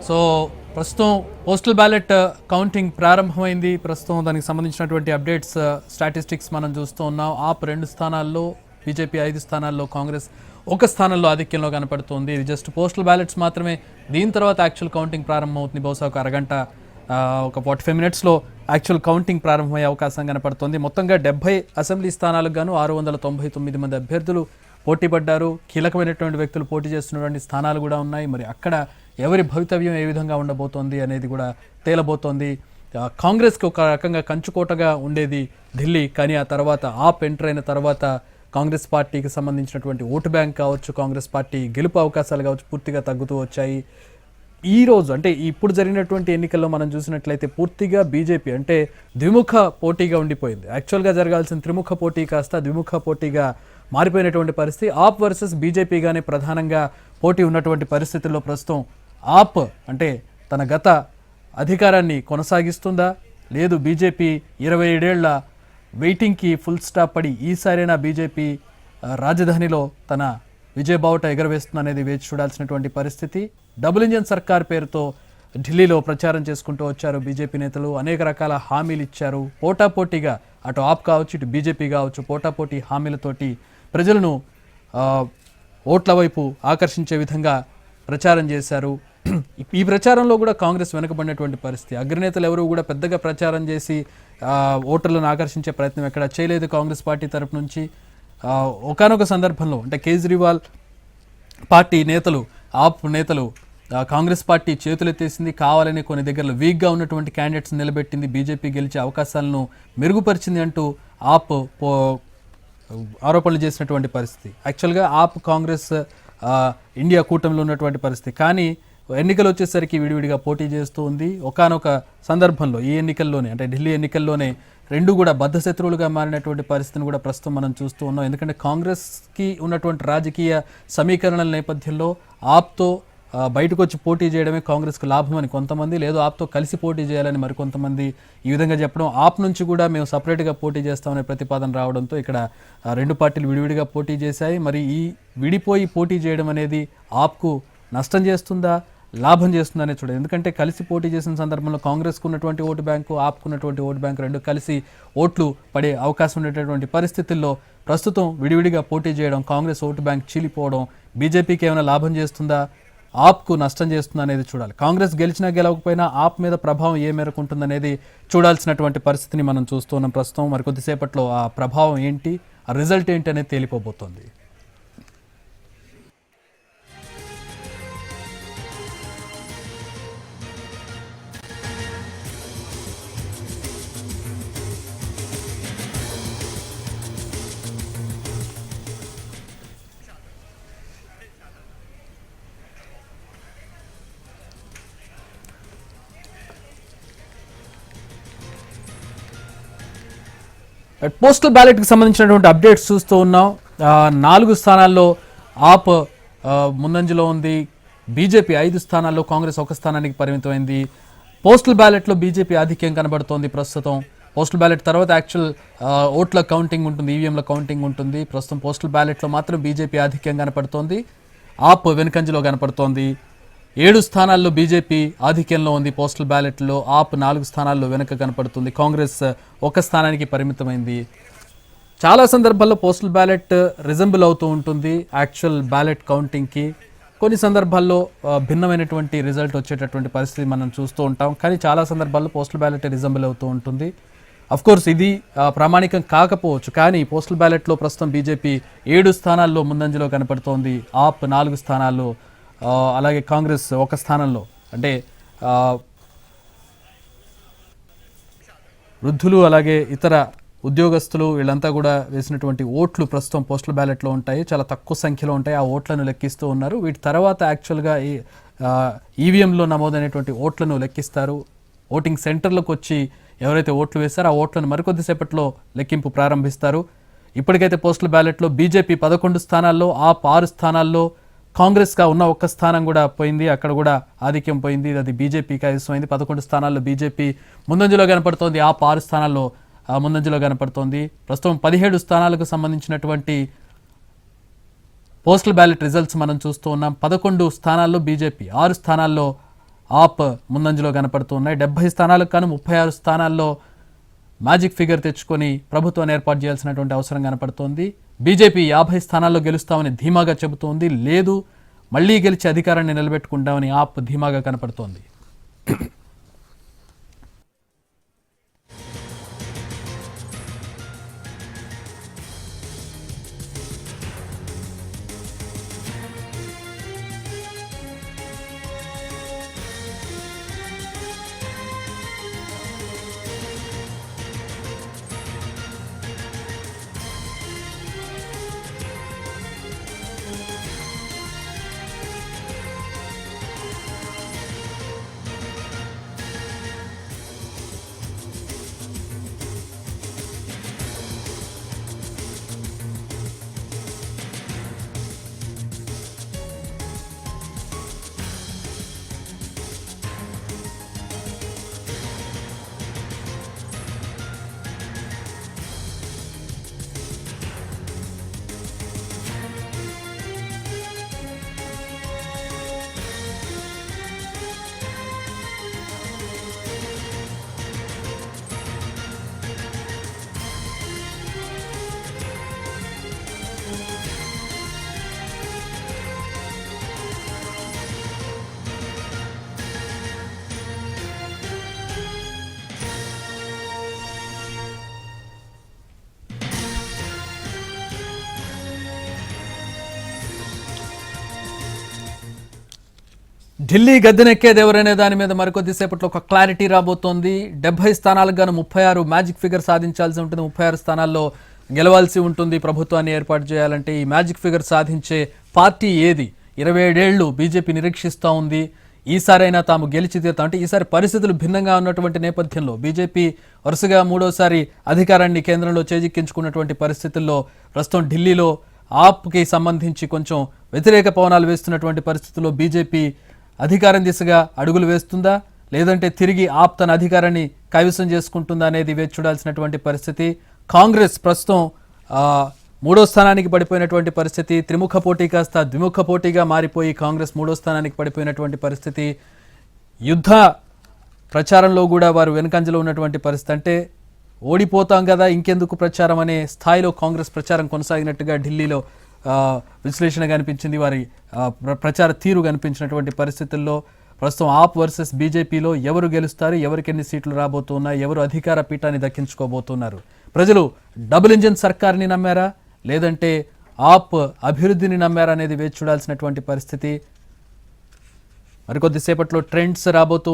So ప్రస్తుతం postal ballot counting ప్రారంభమైంది. ప్రస్తుతం దానికి సంబంధించినటువంటి అప్డేట్స్ స్టాటిస్టిక్స్ మనం చూస్తూ ఉన్నాం. ఆప్ 2 స్థానాల్లో, బీజేపీ 5 స్థానాల్లో, కాంగ్రెస్ 1 స్థానంలో ఆధిక్యంలో కనపడుతుంది. ఇది జస్ట్ పోస్టల్ బ్యాలెట్స్ మాత్రమే. దీని తర్వాత యాక్చువల్ కౌంటింగ్ ప్రారంభమవుతుంది. బహుశా ఒక అరగంట, ఒక 45 మినిట్స్లో యాక్చువల్ కౌంటింగ్ ప్రారంభమయ్యే అవకాశం కనపడుతుంది. మొత్తంగా 70 అసెంబ్లీ స్థానాలకు గాను 699 మంది అభ్యర్థులు పోటీ పడ్డారు. కీలకమైనటువంటి వ్యక్తులు పోటీ చేస్తున్నటువంటి స్థానాలు కూడా ఉన్నాయి. మరి అక్కడ ఎవరి భవితవ్యం ఏ విధంగా ఉండబోతోంది అనేది కూడా తేలబోతోంది. కాంగ్రెస్కి ఒక రకంగా కంచుకోటగా ఉండేది ఢిల్లీ, కానీ ఆ తర్వాత ఆప్ ఎంటర్ అయిన తర్వాత కాంగ్రెస్ పార్టీకి సంబంధించినటువంటి ఓటు బ్యాంక్ కావచ్చు, కాంగ్రెస్ పార్టీ గెలుపు అవకాశాలు కావచ్చు, పూర్తిగా తగ్గుతూ వచ్చాయి. ఈ రోజు అంటే ఇప్పుడు జరిగినటువంటి ఎన్నికల్లో మనం చూసినట్లయితే పూర్తిగా బీజేపీ అంటే ద్విముఖ పోటీగా ఉండిపోయింది. యాక్చువల్గా జరగాల్సిన త్రిముఖ పోటీ కాస్త ద్విముఖ పోటీగా మారిపోయినటువంటి పరిస్థితి. ఆప్ వర్సెస్ బీజేపీగానే ప్రధానంగా పోటీ ఉన్నటువంటి పరిస్థితుల్లో ప్రస్తుతం ఆప్ అంటే తన గత అధికారాన్ని కొనసాగిస్తుందా, లేదు బీజేపీ 27 ఏళ్ల వెయిటింగ్కి ఫుల్ స్టాప్ పడి ఈసారైనా బీజేపీ రాజధానిలో తన విజయబావుట ఎగరవేస్తుంది అనేది వేచి చూడాల్సినటువంటి పరిస్థితి. డబుల్ ఇంజన్ సర్కార్ పేరుతో ఢిల్లీలో ప్రచారం చేసుకుంటూ వచ్చారు బీజేపీ నేతలు. అనేక రకాల హామీలు ఇచ్చారు. పోటాపోటీగా అటు ఆప్ కావచ్చు, ఇటు బీజేపీ కావచ్చు, పోటాపోటీ హామీలతోటి ప్రజలను ఓట్ల వైపు ఆకర్షించే విధంగా ప్రచారం చేశారు. ఈ ప్రచారంలో కూడా కాంగ్రెస్ వెనుకబడినటువంటి పరిస్థితి. అగ్రనేతలు ఎవరు కూడా పెద్దగా ప్రచారం చేసి ఓటర్లను ఆకర్షించే ప్రయత్నం ఎక్కడ చేయలేదు కాంగ్రెస్ పార్టీ తరపు నుంచి. ఒకానొక సందర్భంలో అంటే కేజ్రీవాల్ పార్టీ నేతలు, ఆప్ నేతలు కాంగ్రెస్ పార్టీ చేతులెత్తేసింది, కావాలని కొన్ని దగ్గరలో వీక్గా ఉన్నటువంటి క్యాండిడేట్స్ నిలబెట్టింది, బీజేపీ గెలిచే అవకాశాలను మెరుగుపరిచింది అంటూ ఆప్ ఆరోపణలు చేసినటువంటి పరిస్థితి. యాక్చువల్గా ఆప్ కాంగ్రెస్ ఇండియా కూటమిలో ఉన్నటువంటి పరిస్థితి. కానీ ఎన్నికలు వచ్చేసరికి విడివిడిగా పోటీ చేస్తూ ఉంది. ఒకానొక సందర్భంలో ఈ ఎన్నికల్లోనే అంటే ఢిల్లీ ఎన్నికల్లోనే రెండు కూడా బద్ధశత్రువులుగా మారినటువంటి పరిస్థితిని కూడా ప్రస్తుతం మనం చూస్తూ ఉన్నాం. ఎందుకంటే కాంగ్రెస్కి ఉన్నటువంటి రాజకీయ సమీకరణల నేపథ్యంలో ఆప్తో బయటకు వచ్చి పోటీ చేయడమే కాంగ్రెస్కు లాభం అని కొంతమంది, లేదు ఆప్తో కలిసి పోటీ చేయాలని మరికొంతమంది ఈ విధంగా చెప్పడం. ఆప్ నుంచి కూడా మేము సపరేట్గా పోటీ చేస్తామనే ప్రతిపాదన రావడంతో ఇక్కడ రెండు పార్టీలు విడివిడిగా పోటీ చేశాయి. మరి ఈ విడిపోయి పోటీ చేయడం అనేది ఆప్కు నష్టం చేస్తుందా, లాభం చేస్తుందనే చూడండి. ఎందుకంటే కలిసి పోటీ చేసిన సందర్భంలో కాంగ్రెస్కు ఉన్నటువంటి ఓటు బ్యాంకు, ఆప్కున్నటువంటి ఓటు బ్యాంకు రెండు కలిసి ఓట్లు పడే అవకాశం ఉండేటటువంటి పరిస్థితుల్లో ప్రస్తుతం విడివిడిగా పోటీ చేయడం, కాంగ్రెస్ ఓటు బ్యాంక్ చీలిపోవడం బీజేపీకి ఏమైనా లాభం చేస్తుందా, ఆప్కు నష్టం చేస్తుందా అనేది చూడాలి. కాంగ్రెస్ గెలిచినా గెలవకపోయినా ఆప్ మీద ప్రభావం ఏ మేరకు ఉంటుందనేది చూడాల్సినటువంటి పరిస్థితిని మనం చూస్తున్నాం ప్రస్తుతం. మరికొద్దిసేపట్లో ఆ ప్రభావం ఏంటి, ఆ రిజల్ట్ ఏంటి అనేది తేలిపోబోతోంది. పోస్టల్ బ్యాలెట్కి సంబంధించినటువంటి అప్డేట్స్ చూస్తూ ఉన్నాం. 4 స్థానాల్లో ఆప్ ముందంజలో ఉంది. బీజేపీ 5 స్థానాల్లో, కాంగ్రెస్ 1 స్థానానికి పరిమితమైంది. పోస్టల్ బ్యాలెట్లో బీజేపీ ఆధిక్యం కనబడుతోంది ప్రస్తుతం. పోస్టల్ బ్యాలెట్ తర్వాత యాక్చువల్ ఓట్ల కౌంటింగ్ ఉంటుంది, ఈవీఎంల కౌంటింగ్ ఉంటుంది. ప్రస్తుతం పోస్టల్ బ్యాలెట్లో మాత్రం బీజేపీ ఆధిక్యం కనపడుతోంది, ఆప్ వెనుకంజలో కనపడుతోంది. 7 స్థానాల్లో బీజేపీ ఆధిక్యంలో ఉంది పోస్టల్ బ్యాలెట్లో, ఆప్ 4 స్థానాల్లో వెనక కనపడుతుంది, కాంగ్రెస్ 1 స్థానానికి పరిమితమైంది. చాలా సందర్భాల్లో పోస్టల్ బ్యాలెట్ రిజంబుల్ అవుతూ ఉంటుంది యాక్చువల్ బ్యాలెట్ కౌంటింగ్కి. కొన్ని సందర్భాల్లో భిన్నమైనటువంటి రిజల్ట్ వచ్చేటటువంటి పరిస్థితి మనం చూస్తూ ఉంటాం. కానీ చాలా సందర్భాల్లో పోస్టల్ బ్యాలెట్ రిజంబుల్ అవుతూ ఉంటుంది. అఫ్కోర్స్ ఇది ప్రామాణికం కాకపోవచ్చు, కానీ పోస్టల్ బ్యాలెట్లో ప్రస్తుతం బీజేపీ 7 స్థానాల్లో ముందంజలో కనపడుతోంది, ఆప్ 4 స్థానాల్లో, అలాగే కాంగ్రెస్ 1 స్థానంలో. అంటే వృద్ధులు అలాగే ఇతర ఉద్యోగస్తులు వీళ్ళంతా కూడా వేసినటువంటి ఓట్లు ప్రస్తుతం పోస్టల్ బ్యాలెట్లో ఉంటాయి, చాలా తక్కువ సంఖ్యలో ఉంటాయి. ఆ ఓట్లను లెక్కిస్తూ ఉన్నారు. వీటి తర్వాత యాక్చువల్గా ఈ ఈవీఎంలో నమోదైనటువంటి ఓట్లను లెక్కిస్తారు. ఓటింగ్ సెంటర్లకు వచ్చి ఎవరైతే ఓట్లు వేస్తారో ఆ ఓట్లను మరికొద్దిసేపట్లో లెక్కింపు ప్రారంభిస్తారు. ఇప్పటికైతే పోస్టల్ బ్యాలెట్లో బీజేపీ 11 స్థానాల్లో, ఆప్ 6 స్థానాల్లో, కాంగ్రెస్గా ఉన్న 1 స్థానం కూడా పోయింది, అక్కడ కూడా ఆధిక్యం పోయింది, అది బీజేపీకి ఆయుసమైంది. 11 స్థానాల్లో బీజేపీ ముందంజలో కనపడుతోంది, ఆప్ 6 స్థానాల్లో ముందంజలో కనపడుతోంది. ప్రస్తుతం 17 స్థానాలకు సంబంధించినటువంటి పోస్టల్ బ్యాలెట్ రిజల్ట్స్ మనం చూస్తూ ఉన్నాం. 11 స్థానాల్లో బీజేపీ, 6 స్థానాల్లో ఆప్ ముందంజలో కనపడుతూ ఉన్నాయి. 70 స్థానాలకు కాను 36 స్థానాల్లో మ్యాజిక్ ఫిగర్ తెచ్చుకొని ప్రభుత్వాన్ని ఏర్పాటు చేయాల్సినటువంటి అవసరం కనపడుతోంది. బీజేపీ 50 స్థానాల్లో గెలుస్తామని ధీమాగా చెబుతోంది. లేదు, మళ్లీ గెలిచి అధికారాన్ని నిలబెట్టుకుంటామని ఆప్ ధీమాగా కనపడుతోంది. ఢిల్లీ గద్దెనెక్కేది ఎవరనే దాని మీద మరికొద్దిసేపట్లో ఒక క్లారిటీ రాబోతోంది. 70 స్థానాలకు గాను 36 మ్యాజిక్ ఫిగర్ సాధించాల్సి ఉంటుంది. 36 స్థానాల్లో గెలవాల్సి ఉంటుంది ప్రభుత్వాన్ని ఏర్పాటు చేయాలంటే. ఈ మ్యాజిక్ ఫిగర్ సాధించే పార్టీ ఏది? 27 ఏళ్లు బీజేపీ నిరీక్షిస్తూ ఉంది. ఈసారైనా తాము గెలిచి తీరుతాం అంటే ఈసారి పరిస్థితులు భిన్నంగా ఉన్నటువంటి నేపథ్యంలో బీజేపీ వరుసగా మూడోసారి అధికారాన్ని కేంద్రంలో చేజిక్కించుకున్నటువంటి పరిస్థితుల్లో ప్రస్తుతం ఢిల్లీలో ఆప్కి సంబంధించి కొంచెం వ్యతిరేక పవనాలు వేస్తున్నటువంటి పరిస్థితుల్లో బీజేపీ అధికారం దిశగా అడుగులు వేస్తుందా, లేదంటే తిరిగి ఆప్ తన అధికారాన్ని కైవసం చేసుకుంటుందా అనేది వేచి చూడాల్సినటువంటి పరిస్థితి. కాంగ్రెస్ ప్రస్తుతం మూడో స్థానానికి పడిపోయినటువంటి పరిస్థితి. త్రిముఖ పోటీ కాస్త ద్విముఖ పోటీగా మారిపోయి కాంగ్రెస్ మూడో స్థానానికి పడిపోయినటువంటి పరిస్థితి. యుద్ధ ప్రచారంలో కూడా వారు వెనుకంజలో ఉన్నటువంటి పరిస్థితి. అంటే ఓడిపోతాం కదా ఇంకెందుకు ప్రచారం అనే స్థాయిలో కాంగ్రెస్ ప్రచారం కొనసాగినట్టుగా ఢిల్లీలో విశ్లేషణ కనిపించింది. వారి ప్రచార తీరు కనిపించినటువంటి పరిస్థితుల్లో ప్రస్తుతం ఆప్ వర్సెస్ బీజేపీలో ఎవరు గెలుస్తారు, ఎవరికి ఎన్ని సీట్లు రాబోతున్నాయి, ఎవరు అధికార పీఠాన్ని దక్కించుకోబోతున్నారు? ప్రజలు డబుల్ ఇంజిన్ సర్కార్ని నమ్మారా, లేదంటే ఆప్ అభివృద్ధిని నమ్మారా అనేది వేచి చూడాల్సినటువంటి పరిస్థితి. మరికొద్దిసేపట్లో ట్రెండ్స్ రాబోతూ